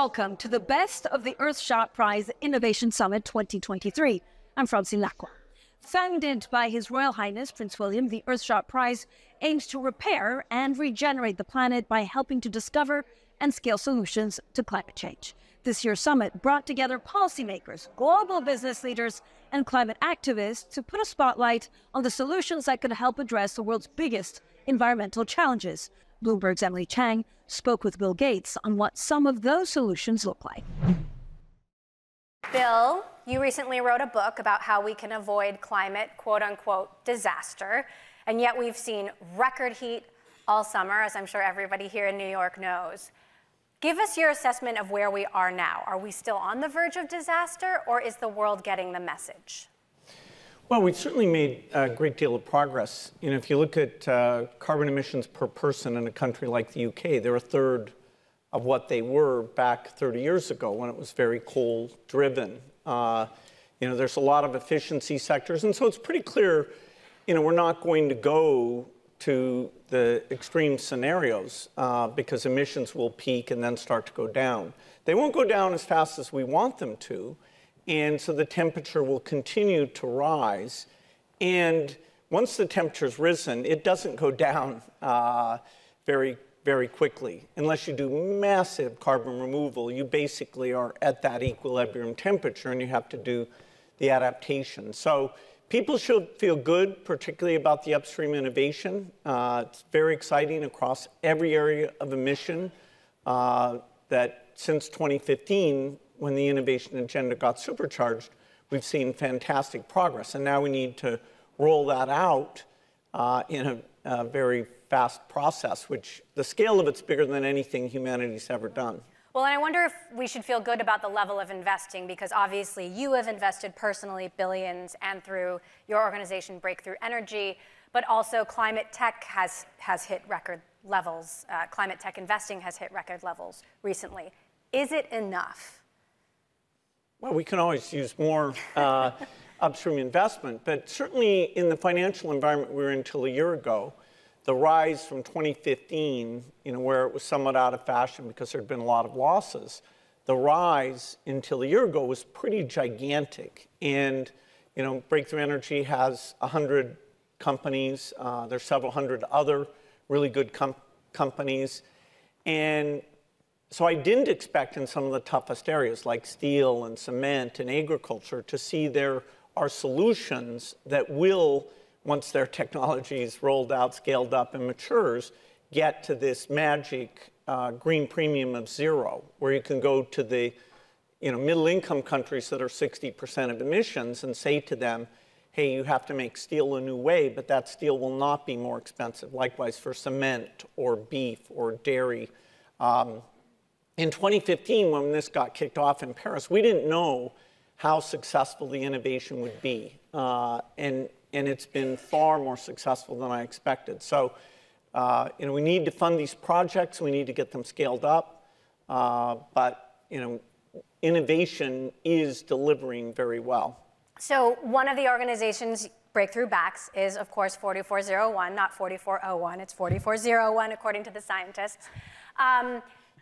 welcome to the Best of the Earthshot Prize Innovation Summit 2023. I'm Francine Lacroix. Founded by His Royal Highness Prince William, the Earthshot Prize aims to repair and regenerate the planet by helping to discover and scale solutions to climate change. This year's summit brought together policymakers, global business leaders, and climate activists to put a spotlight on the solutions that could help address the world's biggest environmental challenges. Bloomberg's Emily Chang spoke with Bill Gates on what some of those solutions look like. Bill, you recently wrote a book about how we can avoid climate, quote-unquote, disaster, and yet we've seen record heat all summer, as I'm sure everybody here in New York knows. Give us your assessment of where we are now. Are we still on the verge of disaster, or is the world getting the message? Well, we've certainly made a great deal of progress. You know, if you look at carbon emissions per person in a country like the UK, they're a third of what they were back 30 years ago when it was very coal-driven. You know, there's a lot of efficiency sectors, and so it's pretty clear, you know, we're not going to go to the extreme scenarios because emissions will peak and then start to go down. They won't go down as fast as we want them to, and so the temperature will continue to rise. And once the temperature's risen, it doesn't go down very quickly. Unless you do massive carbon removal, you basically are at that equilibrium temperature and you have to do the adaptation. So people should feel good, particularly about the upstream innovation. It's very exciting across every area of emission that since 2015, when the innovation agenda got supercharged, we've seen fantastic progress. And now we need to roll that out in a very fast process, which the scale of it's bigger than anything humanity's ever done. Well, and I wonder if we should feel good about the level of investing, because obviously you have invested personally billions and through your organization, Breakthrough Energy, but also climate tech has hit record levels. Climate tech investing has hit record levels recently. Is it enough? Well, we can always use more upstream investment, but certainly in the financial environment we were in until a year ago, the rise from 2015, you know, where it was somewhat out of fashion because there had been a lot of losses, the rise until a year ago was pretty gigantic. And, you know, Breakthrough Energy has 100 companies. There's several hundred other really good companies. And so I didn't expect in some of the toughest areas like steel and cement and agriculture to see there are solutions that will, once their technology is rolled out, scaled up, and matures, get to this magic green premium of zero, where you can go to the middle-income countries that are 60% of emissions and say to them, hey, you have to make steel a new way, but that steel will not be more expensive. Likewise for cement or beef or dairy. In 2015, when this got kicked off in Paris, we didn't know how successful the innovation would be. And it's been far more successful than I expected. So, you know, we need to fund these projects. We need to get them scaled up. But, you know, innovation is delivering very well. So one of the organizations Breakthrough backs is, of course, 4401, not 4401. It's 4401, according to the scientists.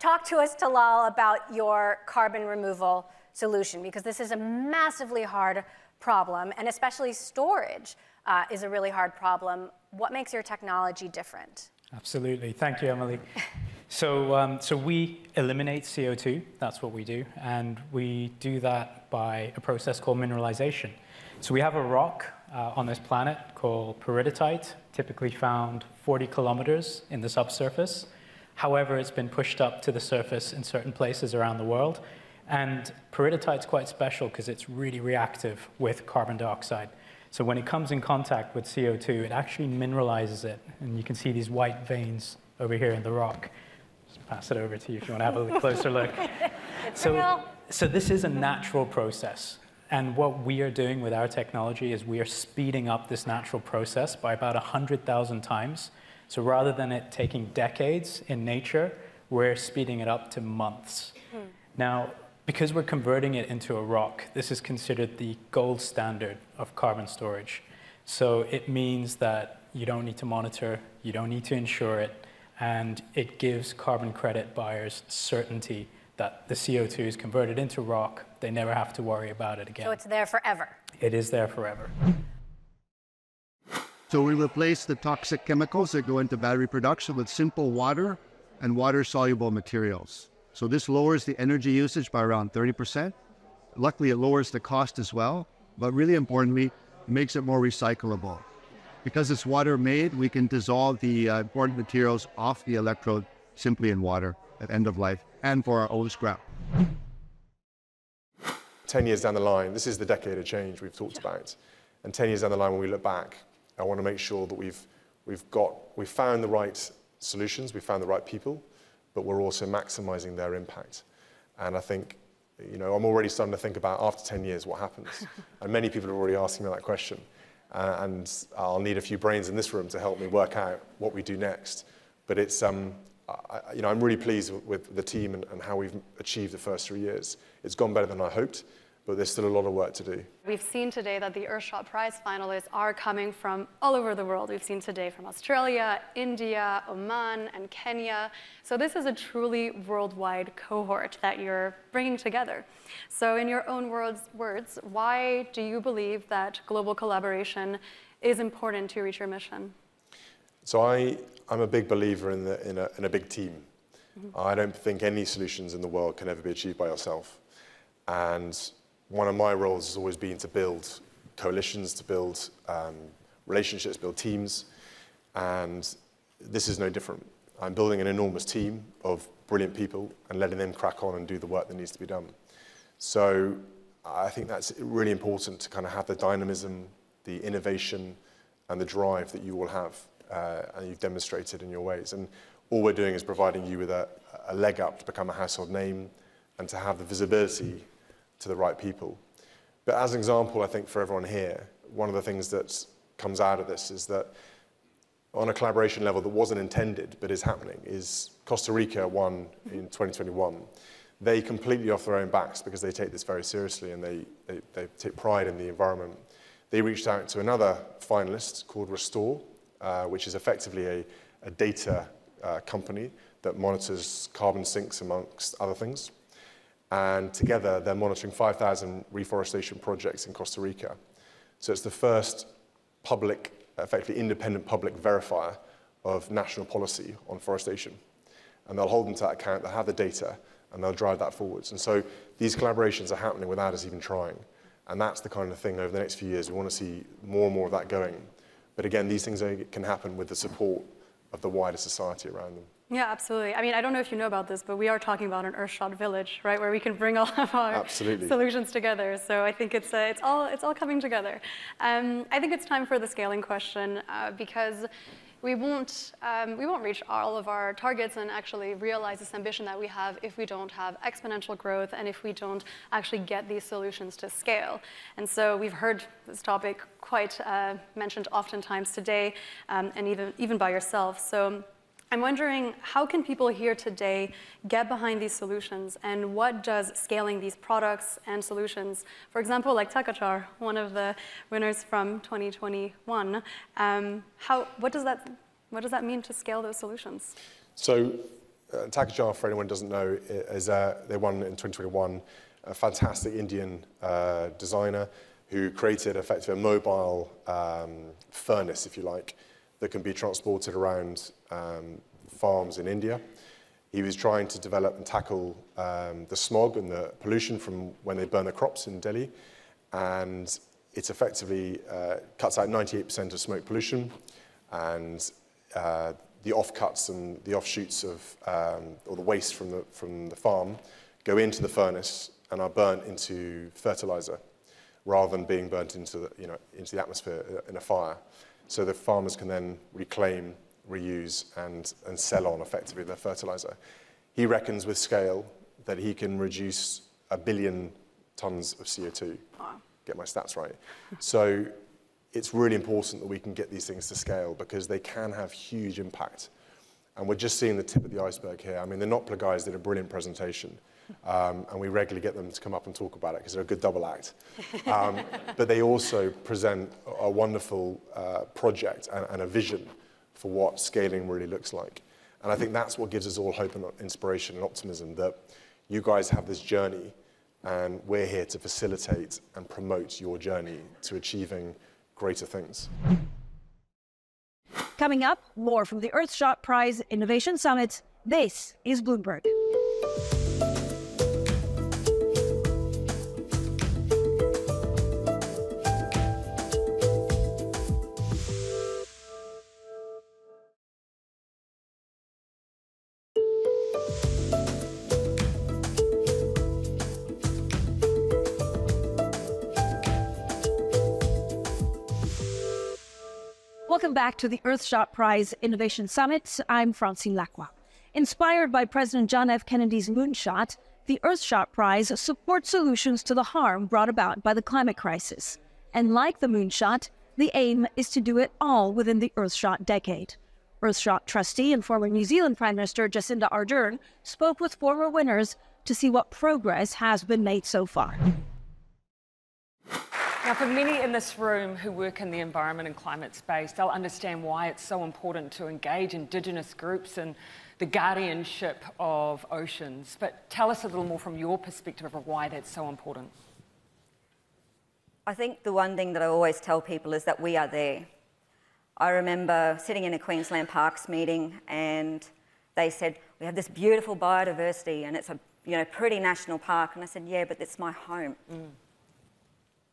Talk to us, Talal, about your carbon removal solution, because this is a massively hard problem, and especially storage is a really hard problem. What makes your technology different? Absolutely. Thank you, Emily. So we eliminate CO2. That's what we do. And we do that by a process called mineralization. So we have a rock on this planet called peridotite, typically found 40 kilometers in the subsurface. However, it's been pushed up to the surface in certain places around the world. And peridotite's quite special because it's really reactive with carbon dioxide. So when it comes in contact with CO2, it actually mineralizes it. And you can see these white veins over here in the rock. Just pass it over to you if you want to have a closer look. So this is a natural process. And what we are doing with our technology is we are speeding up this natural process by about 100,000 times. So rather than it taking decades in nature, we're speeding it up to months. Now, because we're converting it into a rock, this is considered the gold standard of carbon storage. So it means that you don't need to monitor, you don't need to insure it, and it gives carbon credit buyers certainty that the CO2 is converted into rock, they never have to worry about it again. So it's there forever. It is there forever. So we replace the toxic chemicals that go into battery production with simple water and water-soluble materials. So this lowers the energy usage by around 30%. Luckily, it lowers the cost as well, but really importantly, it makes it more recyclable. Because it's water-made, we can dissolve the important materials off the electrode simply in water at end of life, and for our own scrap. 10 years down the line, this is the decade of change we've talked about. And 10 years down the line, when we look back, I want to make sure that we've found the right solutions, we've found the right people, but we're also maximizing their impact. And I think, I'm already starting to think about after 10 years, what happens? And many people are already asking me that question. And I'll need a few brains in this room to help me work out what we do next. But it's, I'm really pleased with the team and how we've achieved the first 3 years. It's gone better than I hoped, but there's still a lot of work to do. We've seen today that the Earthshot Prize finalists are coming from all over the world. We've seen today from Australia, India, Oman, and Kenya. So this is a truly worldwide cohort that you're bringing together. So in your own words, why do you believe that global collaboration is important to reach your mission? So I'm a big believer in a big team. Mm-hmm. I don't think any solutions in the world can ever be achieved by yourself. And one of my roles has always been to build coalitions, to build relationships, build teams. And this is no different. I'm building an enormous team of brilliant people and letting them crack on and do the work that needs to be done. So I think that's really important to kind of have the dynamism, the innovation, and the drive that you all have. And you've demonstrated in your ways. And all we're doing is providing you with a leg up to become a household name and to have the visibility to the right people. But as an example, I think for everyone here, one of the things that comes out of this is that on a collaboration level that wasn't intended but is happening is Costa Rica won in 2021. They completely off their own backs because they take this very seriously and they take pride in the environment. They reached out to another finalist called Restore, which is effectively a data company that monitors carbon sinks amongst other things. And together, they're monitoring 5,000 reforestation projects in Costa Rica. So it's the first public, effectively independent public verifier of national policy on forestation. And they'll hold them to that account, they'll have the data, and they'll drive that forwards. And so these collaborations are happening without us even trying. And that's the kind of thing over the next few years, we want to see more and more of that going. But again, these things can happen with the support of the wider society around them. Yeah, absolutely. I mean, I don't know if you know about this, but we are talking about an Earthshot village, right, where we can bring all of our solutions together. So I think it's all coming together. I think it's time for the scaling question because we won't reach all of our targets and actually realize this ambition that we have if we don't have exponential growth and if we don't actually get these solutions to scale. And so we've heard this topic quite mentioned oftentimes today, and even by yourself. So I'm wondering, how can people here today get behind these solutions, and what does scaling these products and solutions, for example, like Takachar, one of the winners from 2021, what does that mean to scale those solutions? So Takachar, for anyone who doesn't know, they won in 2021, a fantastic Indian designer who created effectively a mobile furnace, if you like, that can be transported around farms in India. He was trying to develop and tackle the smog and the pollution from when they burn the crops in Delhi. And it effectively cuts out 98% of smoke pollution. And the offcuts and the offshoots of, or the waste from the farm go into the furnace and are burnt into fertilizer rather than being burnt into the atmosphere in a fire. So the farmers can then reclaim, reuse, and sell on effectively their fertilizer. He reckons with scale that he can reduce 1 billion tons of CO2. Wow. Get my stats right. So it's really important that we can get these things to scale because they can have huge impact. And we're just seeing the tip of the iceberg here. I mean, the Nopla guys did a brilliant presentation. And we regularly get them to come up and talk about it because they're a good double act. But they also present a wonderful project and a vision for what scaling really looks like. And I think that's what gives us all hope and inspiration and optimism that, You guys have this journey, and we're here to facilitate and promote your journey to achieving greater things. Coming up, more from the Earthshot Prize Innovation Summit. This is Bloomberg. Welcome back to the Earthshot Prize Innovation Summit. I'm Francine Lacroix. Inspired by President John F. Kennedy's moonshot, the Earthshot Prize supports solutions to the harm brought about by the climate crisis. And like the moonshot, the aim is to do it all within the Earthshot decade. Earthshot trustee and former New Zealand Prime Minister Jacinda Ardern spoke with former winners to see what progress has been made so far. Now, for many in this room who work in the environment and climate space, they'll understand why it's so important to engage Indigenous groups in the guardianship of oceans. But tell us a little more from your perspective of why that's so important. I think the one thing that I always tell people is that we are there. I remember sitting in a Queensland Parks meeting and they said, we have this beautiful biodiversity and it's a pretty national park. And I said, yeah, but it's my home.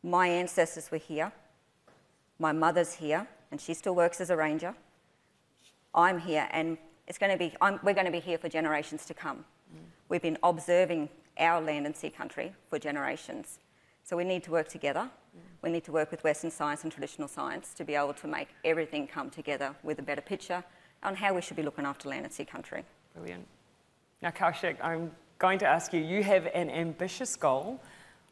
My ancestors were here, my mother's here, and she still works as a ranger. I'm here, and we're going to be here for generations to come. We've been observing our land and sea country for generations. So we need to work together. We need to work with Western science and traditional science to be able to make everything come together with a better picture on how we should be looking after land and sea country. Brilliant. Now, Kaushik, I'm going to ask you, you have an ambitious goal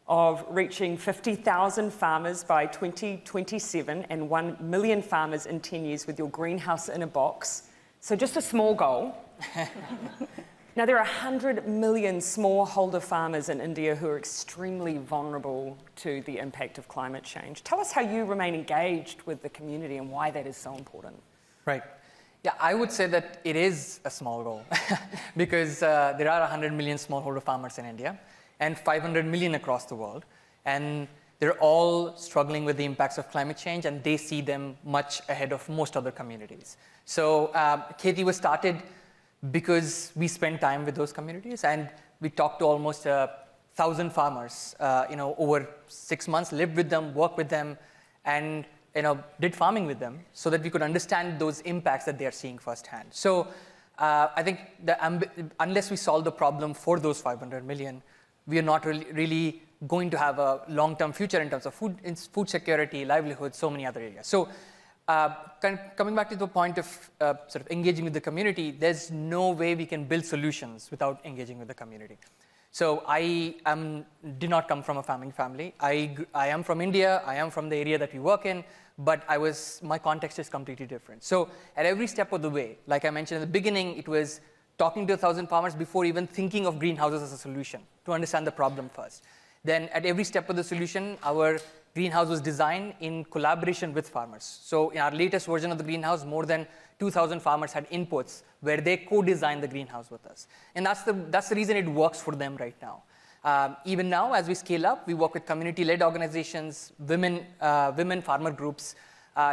of reaching 50,000 farmers by 2027 and 1 million farmers in 10 years with your greenhouse in a box. So just a small goal. Now, there are 100 million smallholder farmers in India who are extremely vulnerable to the impact of climate change. Tell us how you remain engaged with the community and why that is so important. Right. Yeah, I would say that it is a small goal because there are 100 million smallholder farmers in India and 500 million across the world. And they're all struggling with the impacts of climate change, and they see them much ahead of most other communities. So Kheti was started because we spent time with those communities, and we talked to almost 1,000 farmers, over 6 months, lived with them, worked with them, and did farming with them so that we could understand those impacts that they are seeing firsthand. So I think unless we solve the problem for those 500 million, we are not really going to have a long-term future in terms of food security, livelihood, so many other areas. So coming back to the point of sort of engaging with the community, there's no way we can build solutions without engaging with the community. So I did not come from a farming family. I am from India. I am from the area that we work in, but my context is completely different. So at every step of the way, like I mentioned in the beginning, it was talking to 1,000 farmers before even thinking of greenhouses as a solution, to understand the problem first. Then at every step of the solution, our greenhouse was designed in collaboration with farmers. So in our latest version of the greenhouse, more than 2,000 farmers had inputs where they co-designed the greenhouse with us. And that's the reason it works for them right now. Even now, as we scale up, we work with community-led organizations, women farmer groups,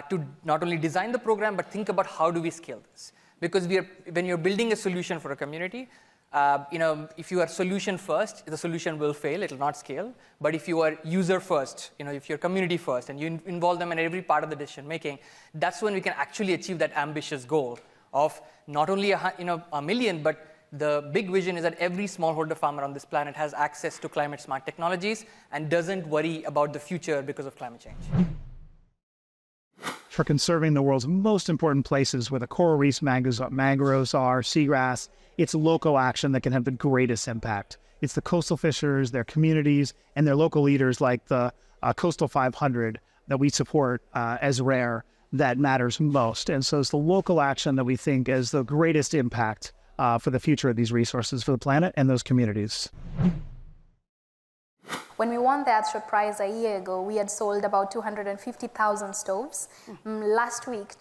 to not only design the program, but think about how do we scale this. Because when you're building a solution for a community, if you are solution first, the solution will fail, it will not scale. But if you are user first, if you're community first, and you involve them in every part of the decision making, that's when we can actually achieve that ambitious goal of not only a million, but the big vision is that every smallholder farmer on this planet has access to climate smart technologies and doesn't worry about the future because of climate change. For conserving the world's most important places where the coral reefs, mangroves are, seagrass, it's local action that can have the greatest impact. It's the coastal fishers, their communities, and their local leaders like the Coastal 500 that we support as RARE that matters most. And so it's the local action that we think is the greatest impact for the future of these resources for the planet and those communities. When we won the Earthshot Prize a year ago, we had sold about 250,000 stoves. Last week,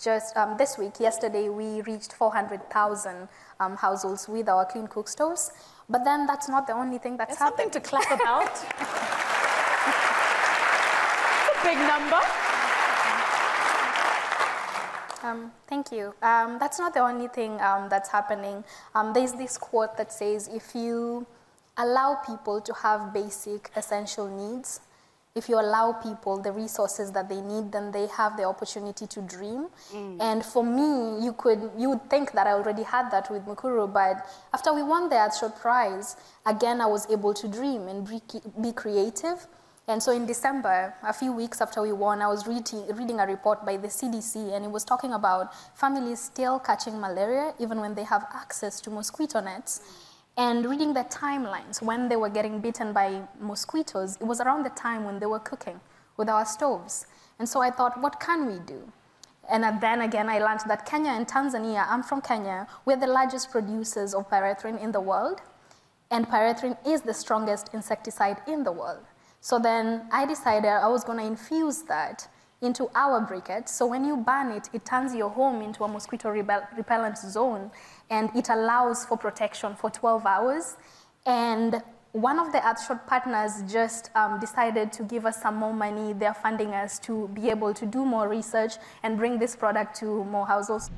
yesterday, we reached 400,000 households with our clean cook stoves. But then that's not the only thing that's happened. Something to clap about. It's a big number. Thank you. That's not the only thing that's happening. There's this quote that says, if you allow people to have basic essential needs, if you allow people the resources that they need, then they have the opportunity to dream. And for me, you would think that I already had that with Mukuru, but after we won the Earthshot Prize, again, I was able to dream and be creative. And so in December, a few weeks after we won, I was reading a report by the CDC, and it was talking about families still catching malaria even when they have access to mosquito nets. And reading the timelines, when they were getting bitten by mosquitoes, it was around the time when they were cooking with our stoves. And so I thought, what can we do? And then again, I learned that Kenya and Tanzania, I'm from Kenya, we're the largest producers of pyrethrin in the world. And pyrethrin is the strongest insecticide in the world. So then I decided I was going to infuse that into our briquette. So when you burn it, it turns your home into a mosquito repellent zone, and it allows for protection for 12 hours. And one of the Earthshot partners just decided to give us some more money. They're funding us to be able to do more research and bring this product to more households.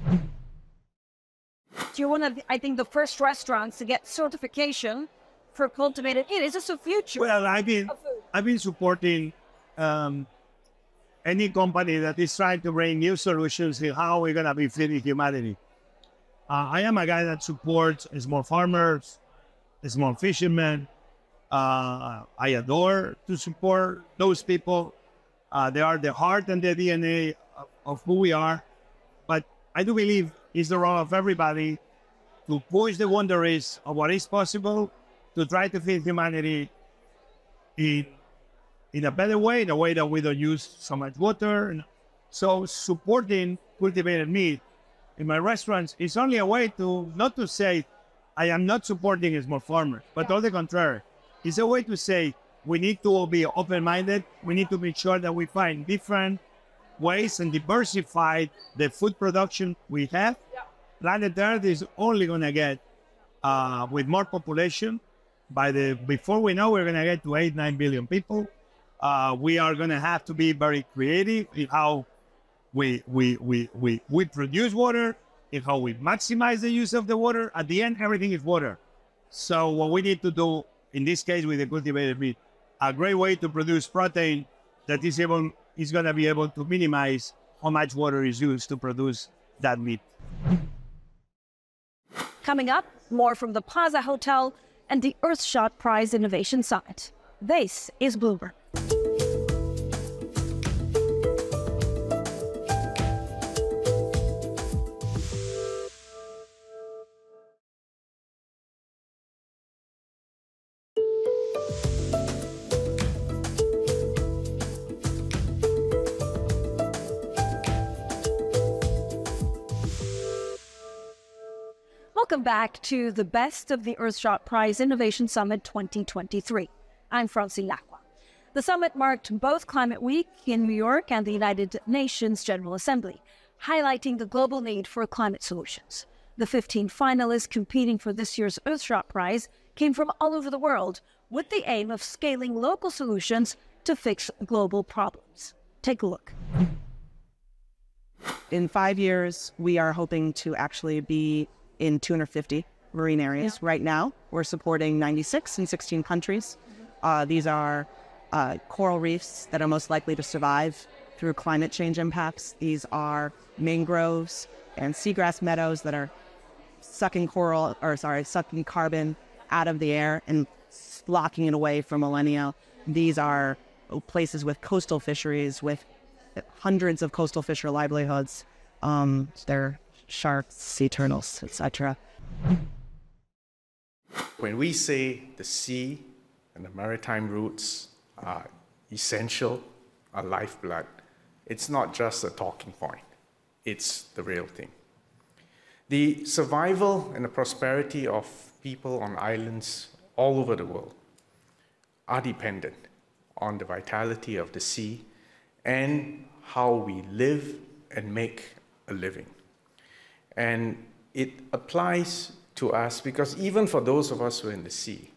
You're one of, I think, the first restaurants to get certification for cultivated. It is a future. Well, I've been supporting any company that is trying to bring new solutions in how we're going to be feeding humanity. I am a guy that supports small farmers, small fishermen. I adore to support those people. They are the heart and the DNA of who we are. But I do believe it's the role of everybody to push the boundaries of what is possible, to try to feed humanity in a better way, in a way that we don't use so much water. So supporting cultivated meat in my restaurants is only a way to, not to say, I am not supporting small farmers, but on the contrary. It's a way to say, we need to be open-minded. We need to make sure that we find different ways and diversify the food production we have. Planet Earth is only going to get, with more population, before we know, we're going to get to 8-9 billion people. We are going to have to be very creative in how we produce water, in how we maximize the use of the water. At the end, everything is water. So what we need to do, in this case with the cultivated meat, a great way to produce protein that is going to be able to minimize how much water is used to produce that meat. Coming up, more from the Plaza Hotel and the Earthshot Prize Innovation Summit. This is Bloomberg. Welcome back to the Best of the Earthshot Prize Innovation Summit 2023. I'm Francine Lacroix. The summit marked both Climate Week in New York and the United Nations General Assembly, highlighting the global need for climate solutions. The 15 finalists competing for this year's Earthshot Prize came from all over the world with the aim of scaling local solutions to fix global problems. Take a look. In 5 years, we are hoping to actually be in 250 marine areas. Yeah. Right now, we're supporting 96 in 16 countries. These are coral reefs that are most likely to survive through climate change impacts. These are mangroves and seagrass meadows that are sucking carbon out of the air and locking it away for millennia. These are places with coastal fisheries, with hundreds of coastal fisher livelihoods. They're sharks, sea turtles, etc. When we say the sea and the maritime routes are essential, are lifeblood, it's not just a talking point, it's the real thing. The survival and the prosperity of people on islands all over the world are dependent on the vitality of the sea and how we live and make a living. And it applies to us, because even for those of us who are in the sea,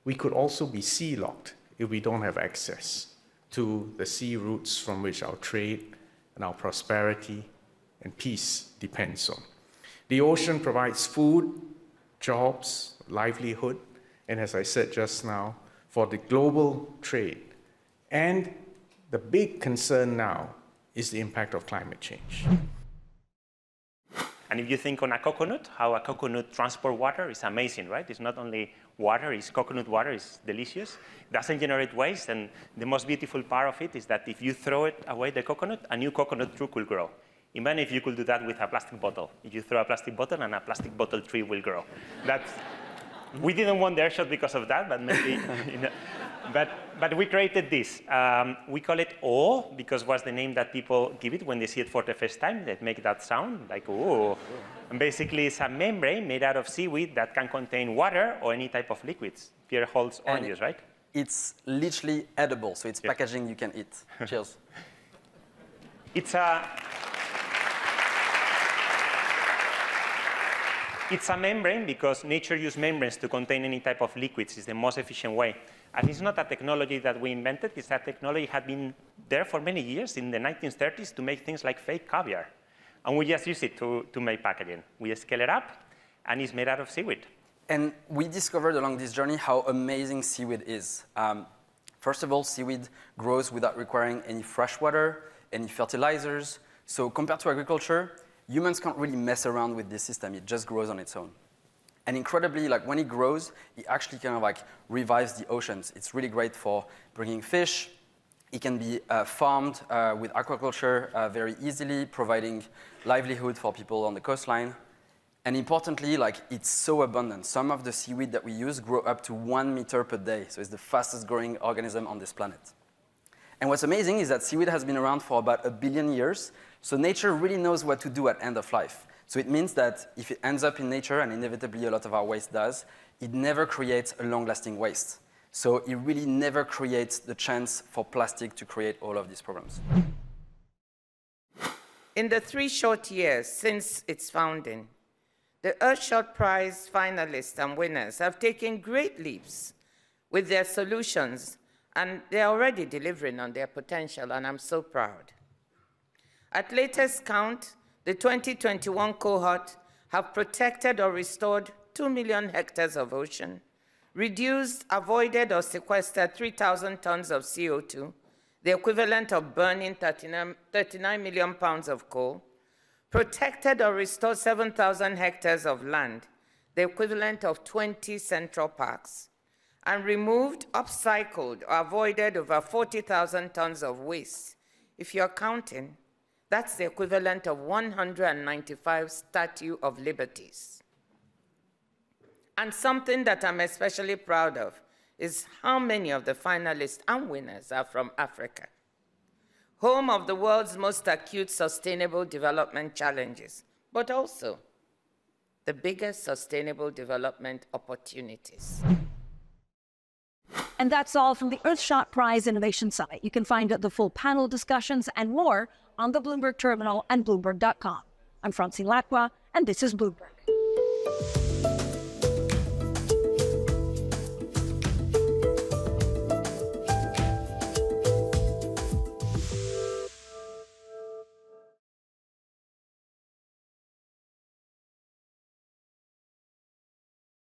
we could also be sea locked if we don't have access to the sea routes from which our trade and our prosperity and peace depends on. The ocean provides food, jobs, livelihood, and as I said just now, for the global trade. And the big concern now is the impact of climate change. And if you think on a coconut, how a coconut transport water is amazing, right? It's not only water, it's coconut water, it's delicious. It doesn't generate waste, and the most beautiful part of it is that if you throw it away, the coconut, a new coconut tree will grow. Imagine if you could do that with a plastic bottle. If you throw a plastic bottle, and a plastic bottle tree will grow. That's, we didn't want the Earthshot because of that, but maybe, you know, but we created this. We call it O because was the name that people give it when they see it for the first time. They make that sound, like oh. And basically, it's a membrane made out of seaweed that can contain water or any type of liquids. Pierre holds oranges, right? It's literally edible, so it's packaging you can eat. Cheers. It's a membrane because nature uses membranes to contain any type of liquids. It's the most efficient way. And it's not a technology that we invented. It's a technology that had been there for many years in the 1930s to make things like fake caviar. And we just use it to make packaging. We scale it up, and it's made out of seaweed. And we discovered along this journey how amazing seaweed is. First of all, seaweed grows without requiring any fresh water, any fertilizers. So compared to agriculture, humans can't really mess around with this system. It just grows on its own. And incredibly, like when it grows, it actually kind of like revives the oceans. It's really great for bringing fish. It can be farmed with aquaculture very easily, providing livelihood for people on the coastline. And importantly, like it's so abundant. Some of the seaweed that we use grow up to 1 meter per day. So it's the fastest growing organism on this planet. And what's amazing is that seaweed has been around for about 1 billion years. So nature really knows what to do at end of life. So it means that if it ends up in nature, and inevitably a lot of our waste does, it never creates a long-lasting waste. So it really never creates the chance for plastic to create all of these problems. In the 3 short years since its founding, the Earthshot Prize finalists and winners have taken great leaps with their solutions, and they're already delivering on their potential, and I'm so proud. At latest count, the 2021 cohort have protected or restored 2 million hectares of ocean, reduced, avoided, or sequestered 3,000 tons of CO2, the equivalent of burning 39 million pounds of coal, protected or restored 7,000 hectares of land, the equivalent of 20 central parks, and removed, upcycled, or avoided over 40,000 tons of waste. If you're counting, that's the equivalent of 195 Statue of Liberties. And something that I'm especially proud of is how many of the finalists and winners are from Africa, home of the world's most acute sustainable development challenges, but also the biggest sustainable development opportunities. And that's all from the Earthshot Prize Innovation Summit. You can find the full panel discussions and more on the Bloomberg terminal and Bloomberg.com. I'm Francine Lacqua, and this is Bloomberg.